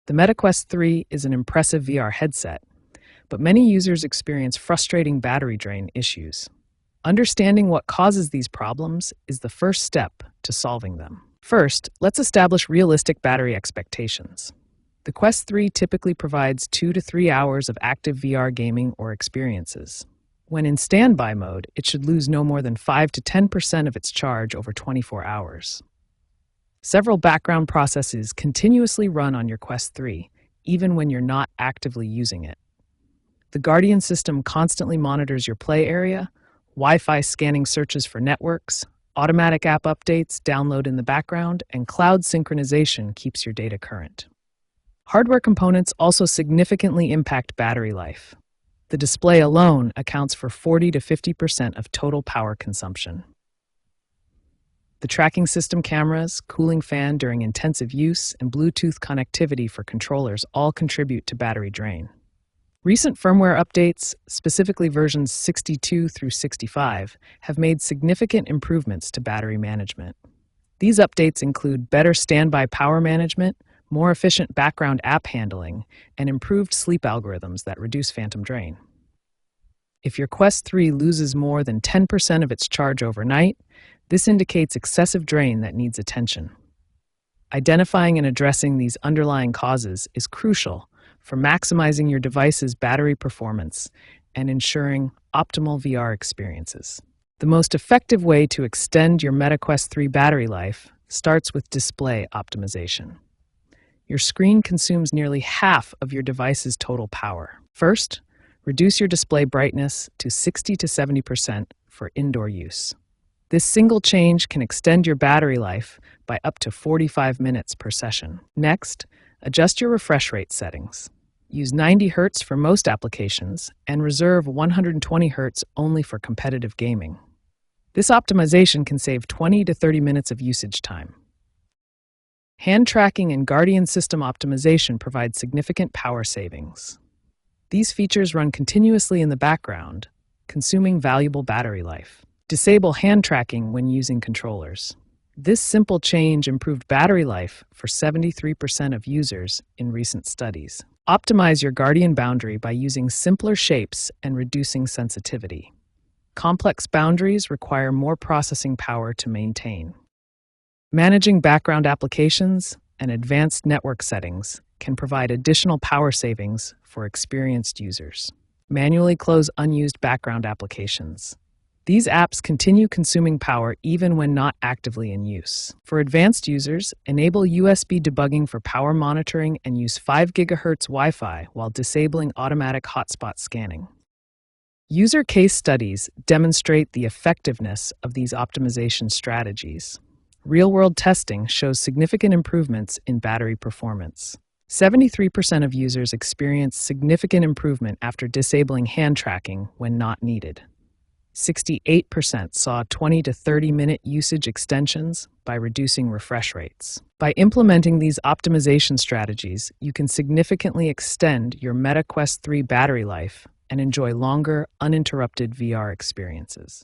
The Meta Quest 3 is an impressive VR headset, but many users experience frustrating battery drain issues. Understanding what causes these problems is the first step to solving them. First, let's establish realistic battery expectations. The Quest 3 typically provides 2 to 3 hours of active VR gaming or experiences. When in standby mode, it should lose no more than 5 to 10% of its charge over 24 hours. Several background processes continuously run on your Quest 3, even when you're not actively using it. The Guardian system constantly monitors your play area, Wi-Fi scanning searches for networks, automatic app updates download in the background, and cloud synchronization keeps your data current. Hardware components also significantly impact battery life. The display alone accounts for 40 to 50% of total power consumption. The tracking system cameras, cooling fan during intensive use, and Bluetooth connectivity for controllers all contribute to battery drain. Recent firmware updates, specifically versions 62 through 65, have made significant improvements to battery management. These updates include better standby power management, more efficient background app handling, and improved sleep algorithms that reduce phantom drain. If your Quest 3 loses more than 10% of its charge overnight, this indicates excessive drain that needs attention. Identifying and addressing these underlying causes is crucial for maximizing your device's battery performance and ensuring optimal VR experiences. The most effective way to extend your Meta Quest 3 battery life starts with display optimization. Your screen consumes nearly half of your device's total power. First, reduce your display brightness to 60 to 70% for indoor use. This single change can extend your battery life by up to 45 minutes per session. Next, adjust your refresh rate settings. Use 90 Hz for most applications and reserve 120 Hz only for competitive gaming. This optimization can save 20 to 30 minutes of usage time. Hand tracking and Guardian system optimization provide significant power savings. These features run continuously in the background, consuming valuable battery life. Disable hand tracking when using controllers. This simple change improved battery life for 73% of users in recent studies. Optimize your Guardian boundary by using simpler shapes and reducing sensitivity. Complex boundaries require more processing power to maintain. Managing background applications and advanced network settings can provide additional power savings for experienced users. Manually close unused background applications. These apps continue consuming power even when not actively in use. For advanced users, enable USB debugging for power monitoring and use 5 GHz Wi-Fi while disabling automatic hotspot scanning. User case studies demonstrate the effectiveness of these optimization strategies. Real-world testing shows significant improvements in battery performance. 73% of users experience significant improvement after disabling hand tracking when not needed. 68% saw 20 to 30-minute usage extensions by reducing refresh rates. By implementing these optimization strategies, you can significantly extend your Meta Quest 3 battery life and enjoy longer, uninterrupted VR experiences.